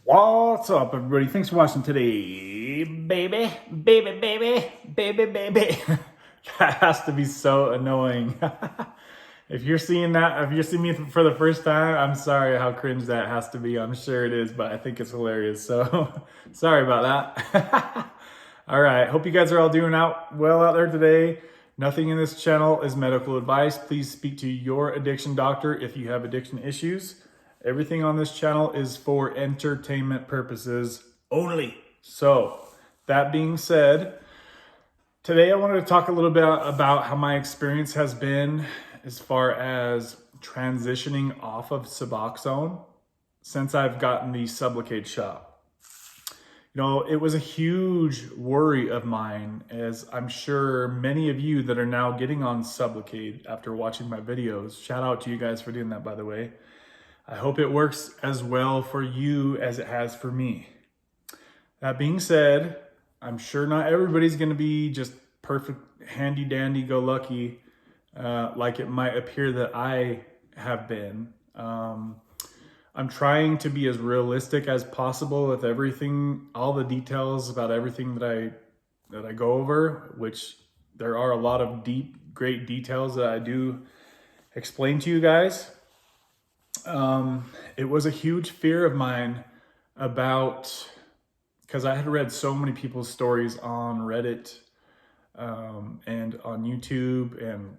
What's up, everybody? Thanks for watching today, baby. That has to be so annoying. If you're seeing that, if you're seeing me for the first time, I'm sorry how cringe that has to be. I'm sure it is, but I think it's hilarious. So sorry about that. All right. Hope you guys are all doing well out there today. Nothing in this channel is medical advice. Please speak to your addiction doctor if you have addiction issues. Everything on this channel is for entertainment purposes only. So, that being said, today I wanted to talk a little bit about how my experience has been as far as transitioning off of Suboxone since I've gotten the Sublocade shot. You know, it was a huge worry of mine, as I'm sure many of you that are now getting on Sublocade after watching my videos. Shout out to you guys for doing that, by the way. I hope it works as well for you as it has for me. That being said, I'm sure not everybody's going to be just perfect, handy dandy, go lucky, like it might appear that I have been. I'm trying to be as realistic as possible with everything, all the details about everything that I go over, which there are a lot of deep, great details that I do explain to you guys. It was a huge fear of mine because I had read so many people's stories on Reddit and on YouTube, and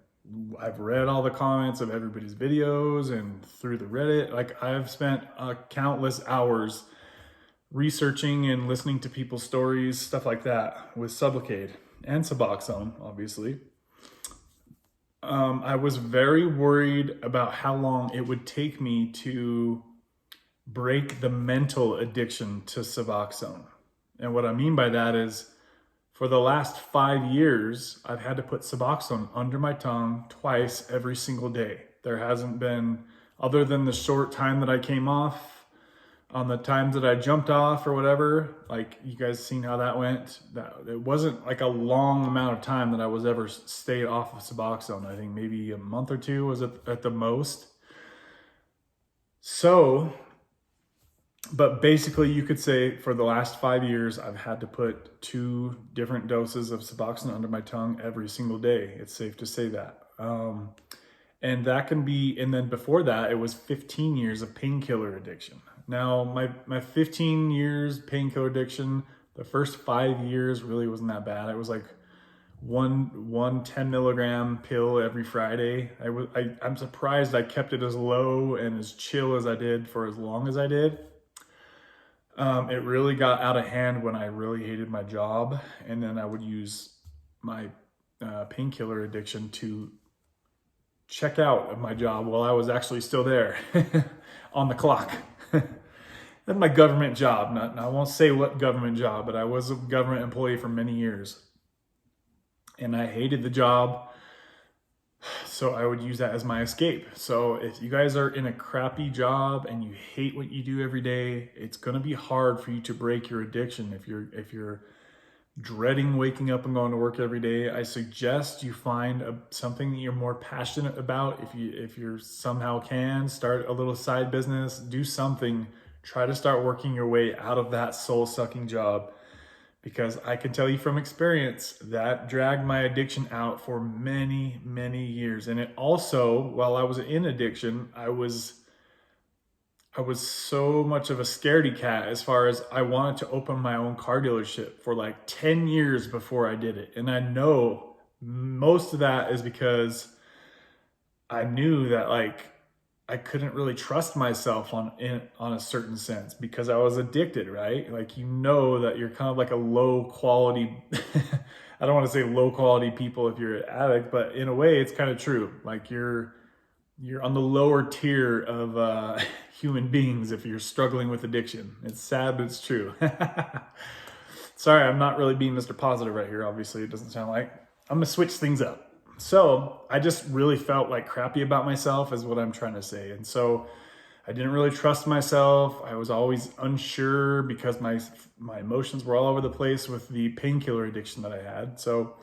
I've read all the comments of everybody's videos and through the Reddit. Like, I've spent countless hours researching and listening to people's stories, stuff like that, with Sublocade and Suboxone, obviously. I was very worried about how long it would take me to break the mental addiction to Suboxone. And what I mean by that is, for the last 5 years, I've had to put Suboxone under my tongue twice every single day. There hasn't been, other than the short time that I came off, on the times that I jumped off or whatever, like you guys seen how that went. That it wasn't like a long amount of time that I was ever stayed off of Suboxone. I think maybe a month or two was at the most. So, but basically you could say for the last 5 years, I've had to put 2 different doses of Suboxone under my tongue every single day. It's safe to say that. And that can be, and then before that, it was 15 years of painkiller addiction. Now, my 15 years painkiller addiction, the first 5 years really wasn't that bad. It was like one 10 milligram pill every Friday. I'm surprised I kept it as low and as chill as I did for as long as I did. It really got out of hand when I really hated my job, and then I would use my painkiller addiction to check out of my job while I was actually still there on the clock. That's my government job. I won't say what government job, but I was a government employee for many years. And I hated the job, so I would use that as my escape. So if you guys are in a crappy job and you hate what you do every day, it's gonna be hard for you to break your addiction. If you're dreading waking up and going to work every day, I suggest you find something that you're more passionate about. If you somehow can start a little side business, do something. Try to start working your way out of that soul-sucking job, because I can tell you from experience that dragged my addiction out for many, many years. And it also, while I was in addiction, I was so much of a scaredy cat as far as I wanted to open my own car dealership for like 10 years before I did it. And I know most of that is because I knew that like I couldn't really trust myself on a certain sense, because I was addicted, right? Like, you know that you're kind of like a low quality, I don't want to say low quality people if you're an addict, but in a way it's kind of true. Like you're on the lower tier of human beings if you're struggling with addiction. It's sad, but it's true. Sorry, I'm not really being Mr. Positive right here. Obviously, it doesn't sound like. I'm gonna switch things up. So I just really felt like crappy about myself is what I'm trying to say. And so I didn't really trust myself. I was always unsure because my emotions were all over the place with the painkiller addiction that I had. So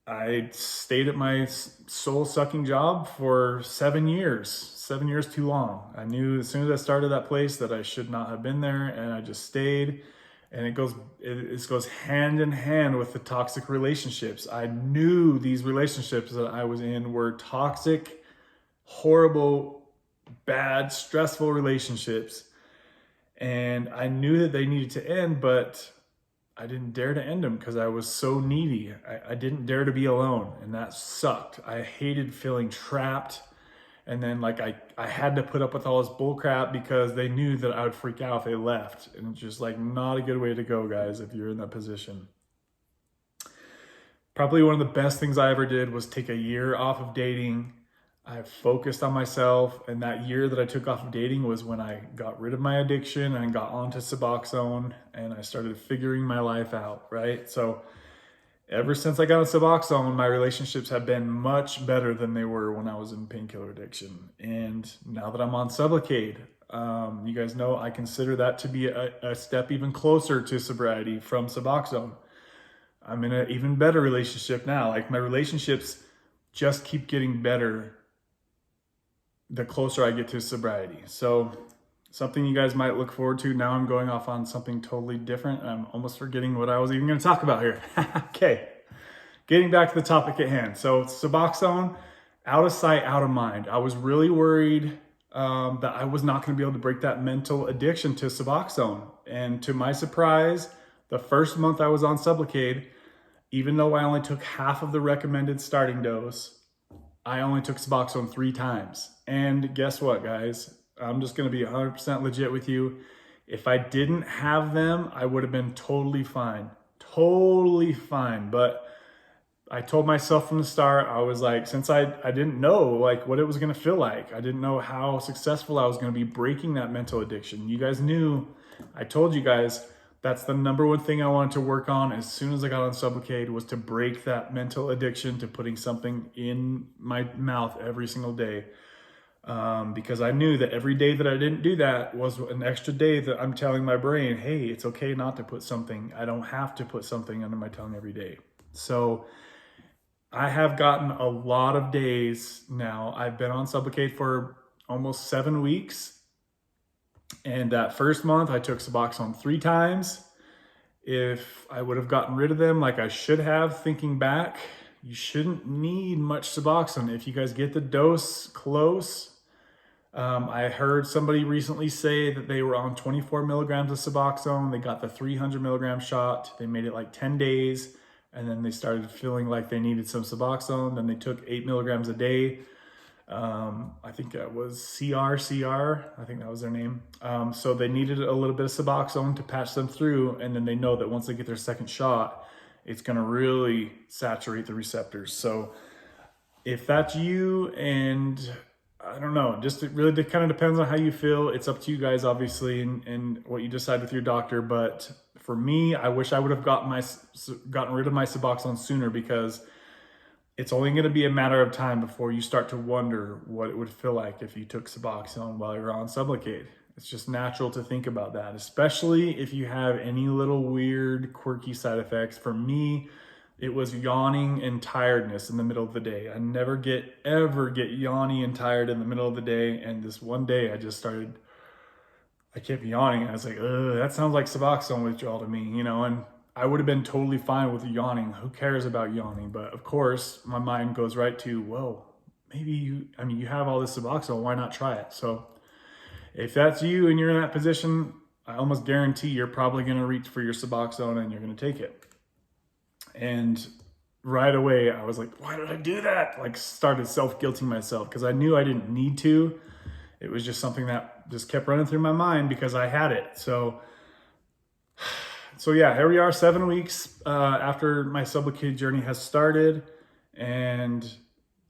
I stayed at my soul-sucking job for 7 years. 7 years too long. I knew as soon as I started that place that I should not have been there, and I just stayed. And it goes hand in hand with the toxic relationships. I knew these relationships that I was in were toxic, horrible, bad, stressful relationships. And I knew that they needed to end, but I didn't dare to end them because I was so needy. I didn't dare to be alone, and that sucked. I hated feeling trapped. And then like I had to put up with all this bull crap because they knew that I would freak out if they left. And it's just like not a good way to go, guys, if you're in that position. Probably one of the best things I ever did was take a year off of dating. I focused on myself, and that year that I took off of dating was when I got rid of my addiction and got onto Suboxone, and I started figuring my life out, right? So ever since I got on Suboxone, my relationships have been much better than they were when I was in painkiller addiction. And now that I'm on Sublocade, you guys know I consider that to be a step even closer to sobriety from Suboxone. I'm in an even better relationship now. Like my relationships just keep getting better the closer I get to sobriety. So something you guys might look forward to. Now I'm going off on something totally different. I'm almost forgetting what I was even going to talk about here. Okay, getting back to the topic at hand. So Suboxone, out of sight, out of mind. I was really worried that I was not going to be able to break that mental addiction to Suboxone. And to my surprise, the first month I was on Sublocade, even though I only took half of the recommended starting dose, I only took Suboxone 3 times. And guess what, guys? I'm just going to be 100% legit with you. If I didn't have them, I would have been totally fine. Totally fine. But I told myself from the start, I was like, since I didn't know like what it was going to feel like. I didn't know how successful I was going to be breaking that mental addiction. You guys knew, I told you guys, that's the number one thing I wanted to work on as soon as I got on Sublocade was to break that mental addiction to putting something in my mouth every single day. Because I knew that every day that I didn't do that was an extra day that I'm telling my brain, hey, it's okay not to put something. I don't have to put something under my tongue every day. So I have gotten a lot of days now. I've been on Sublocade for almost 7 weeks. And that first month, I took Suboxone 3 times. If I would have gotten rid of them like I should have, thinking back, you shouldn't need much Suboxone. If you guys get the dose close, I heard somebody recently say that they were on 24 milligrams of Suboxone. They got the 300 milligram shot. They made it like 10 days, and then they started feeling like they needed some Suboxone. Then they took 8 milligrams a day. I think that was CR, I think that was their name. So they needed a little bit of Suboxone to patch them through. And then they know that once they get their second shot, it's going to really saturate the receptors. So if that's you, and I don't know, just it really kind of depends on how you feel. It's up to you guys, obviously, and what you decide with your doctor. But for me, I wish I would have gotten rid of my Suboxone sooner, because it's only going to be a matter of time before you start to wonder what it would feel like if you took Suboxone while you're on Sublocade. It's just natural to think about that, especially if you have any little weird, quirky side effects. For me, it was yawning and tiredness in the middle of the day. I never ever get yawny and tired in the middle of the day. And this one day I kept yawning. I was like, ugh, that sounds like Suboxone withdrawal to me, and I would have been totally fine with yawning. Who cares about yawning? But of course, my mind goes right to, whoa, maybe you have all this Suboxone, why not try it? So if that's you and you're in that position, I almost guarantee you're probably going to reach for your Suboxone and you're going to take it. And right away, I was like, why did I do that? Like, started self-guilting myself because I knew I didn't need to. It was just something that just kept running through my mind because I had it. So yeah, here we are 7 weeks after my Sublocade journey has started. And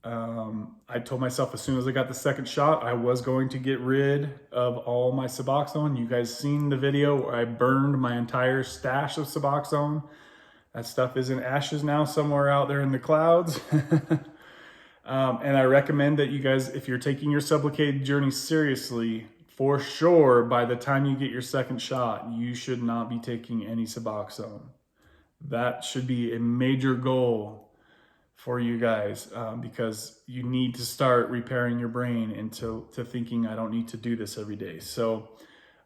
I told myself as soon as I got the second shot, I was going to get rid of all my Suboxone. You guys seen the video where I burned my entire stash of Suboxone. That stuff is in ashes now somewhere out there in the clouds. And I recommend that you guys, if you're taking your Sublocade journey seriously, for sure, by the time you get your second shot, you should not be taking any Suboxone. That should be a major goal for you guys, because you need to start repairing your brain into thinking I don't need to do this every day. So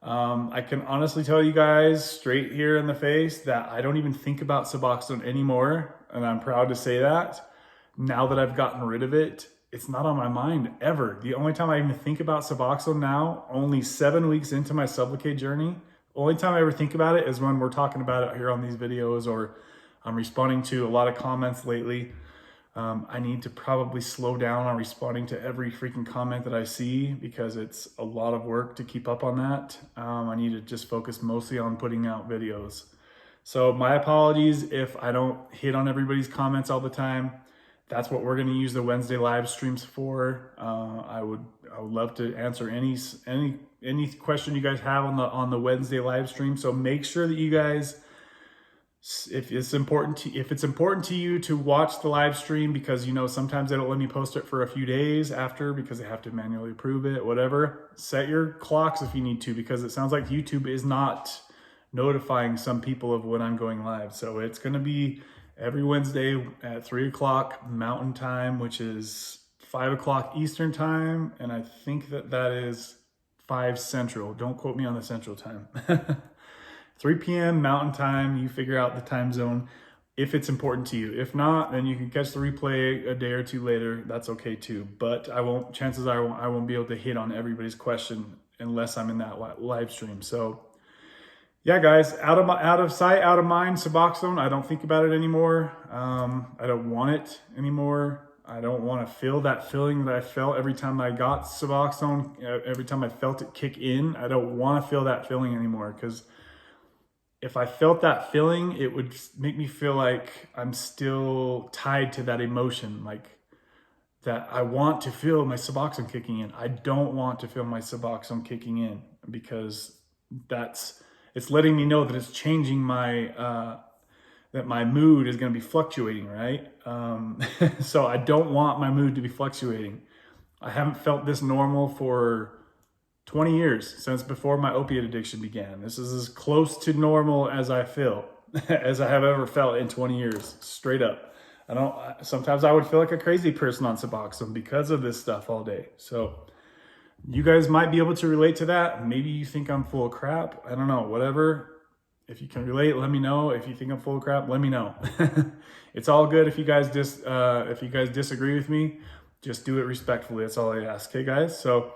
I can honestly tell you guys straight here in the face that I don't even think about Suboxone anymore. And I'm proud to say that. Now that I've gotten rid of it, it's not on my mind ever. The only time I even think about Suboxone now, only 7 weeks into my Sublocade journey, only time I ever think about it is when we're talking about it here on these videos, or I'm responding to a lot of comments lately. I need to probably slow down on responding to every freaking comment that I see, because it's a lot of work to keep up on that. I need to just focus mostly on putting out videos. So my apologies if I don't hit on everybody's comments all the time. That's what we're going to use the Wednesday live streams for. I would love to answer any question you guys have on the Wednesday live stream. So make sure that you guys, if it's important to you to watch the live stream, because sometimes they don't let me post it for a few days after because they have to manually approve it, whatever. Set your clocks if you need to, because it sounds like YouTube is not notifying some people of when I'm going live. So it's going to be every Wednesday at 3 o'clock Mountain Time, which is 5 o'clock Eastern Time, and I think that is 5 Central. Don't quote me on the Central Time. 3 p.m. Mountain Time. You figure out the time zone if it's important to you. If not, then you can catch the replay a day or two later. That's okay too. But chances are I won't be able to hit on everybody's question unless I'm in that live stream. So yeah, guys, out of sight, out of mind, Suboxone. I don't think about it anymore. I don't want it anymore. I don't want to feel that feeling that I felt every time I got Suboxone, every time I felt it kick in. I don't want to feel that feeling anymore, because if I felt that feeling, it would make me feel like I'm still tied to that emotion, like that I want to feel my Suboxone kicking in. I don't want to feel my Suboxone kicking in, because it's letting me know that it's changing that my mood is going to be fluctuating, right? So I don't want my mood to be fluctuating. I haven't felt this normal for 20 years, since before my opiate addiction began. This is as close to normal as I feel, as I have ever felt in 20 years, straight up. Sometimes I would feel like a crazy person on Suboxone because of this stuff all day. So you guys might be able to relate to that. Maybe you think I'm full of crap. I don't know, whatever. If you can relate, let me know. If you think I'm full of crap, let me know. It's all good. If you guys disagree with me, just do it respectfully. That's all I ask. Okay, guys? So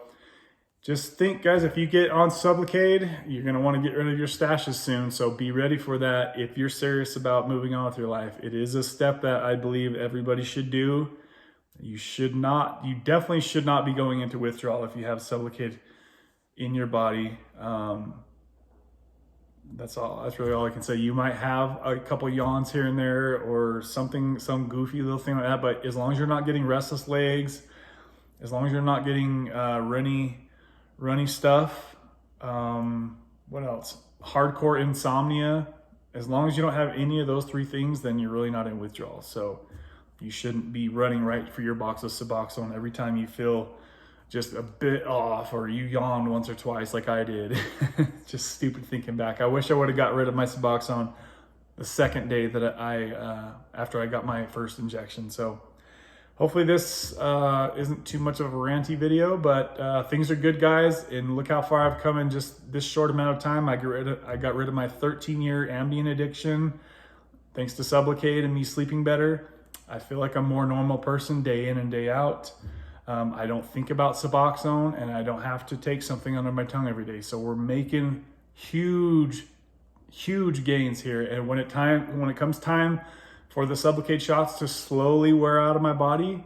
just think, guys, if you get on Sublocade, you're going to want to get rid of your stashes soon. So be ready for that if you're serious about moving on with your life. It is a step that I believe everybody should do. You definitely should not be going into withdrawal if you have Sublocade in your body. That's really all I can say. You might have a couple yawns here and there, or some goofy little thing like that, but as long as you're not getting restless legs, as long as you're not getting runny stuff, what else? Hardcore insomnia. As long as you don't have any of those 3 things, then you're really not in withdrawal. So you shouldn't be running right for your box of Suboxone every time you feel just a bit off, or you yawned once or twice like I did. Just stupid thinking back. I wish I would have got rid of my Suboxone the second day that after I got my first injection. So hopefully this isn't too much of a ranty video, but things are good, guys. And look how far I've come in just this short amount of time. I got rid of my 13-year Ambien addiction thanks to Sublocade and me sleeping better. I feel like a more normal person day in and day out. I don't think about Suboxone, and I don't have to take something under my tongue every day. So we're making huge gains here. And when it comes time for the Sublocade shots to slowly wear out of my body,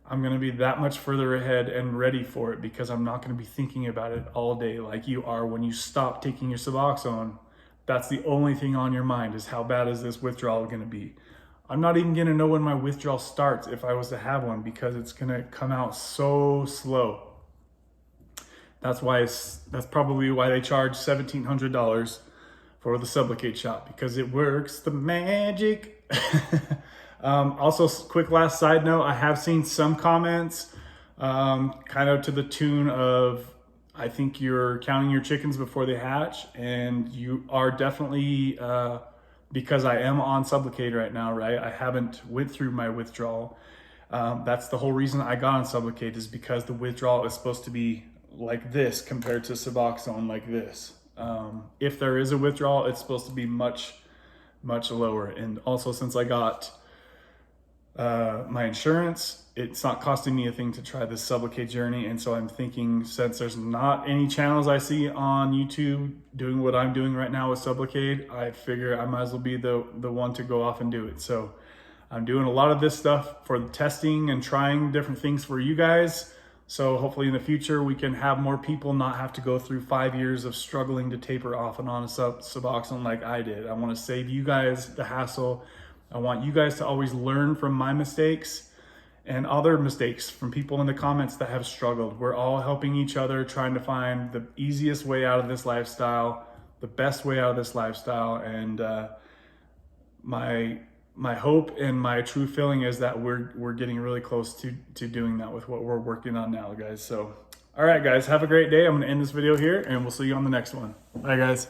I'm going to be that much further ahead and ready for it, because I'm not going to be thinking about it all day like you are when you stop taking your Suboxone. That's the only thing on your mind, is how bad is this withdrawal going to be. I'm not even going to know when my withdrawal starts if I was to have one, because it's going to come out so slow. That's probably why they charge $1,700 for the Sublocade shot, because it works the magic. Also, quick last side note, I have seen some comments kind of to the tune of, I think you're counting your chickens before they hatch, and you are definitely because I am on Sublocade right now, right? I haven't went through my withdrawal. That's the whole reason I got on Sublocade, is because the withdrawal is supposed to be like this compared to Suboxone like this. If there is a withdrawal, it's supposed to be much lower. And also, since I got my insurance, it's not costing me a thing to try this Sublocade journey. And so I'm thinking, since there's not any channels I see on YouTube doing what I'm doing right now with Sublocade, I figure I might as well be the one to go off and do it. So I'm doing a lot of this stuff for the testing and trying different things for you guys. So hopefully in the future we can have more people not have to go through 5 years of struggling to taper off and on a Suboxone like I did. I want to save you guys the hassle. I want you guys to always learn from my mistakes and other mistakes from people in the comments that have struggled. We're all helping each other, trying to find the easiest way out of this lifestyle, the best way out of this lifestyle. And my hope and my true feeling is that we're getting really close to doing that with what we're working on now, guys. So, all right, guys, have a great day. I'm gonna end this video here and we'll see you on the next one. Bye, guys.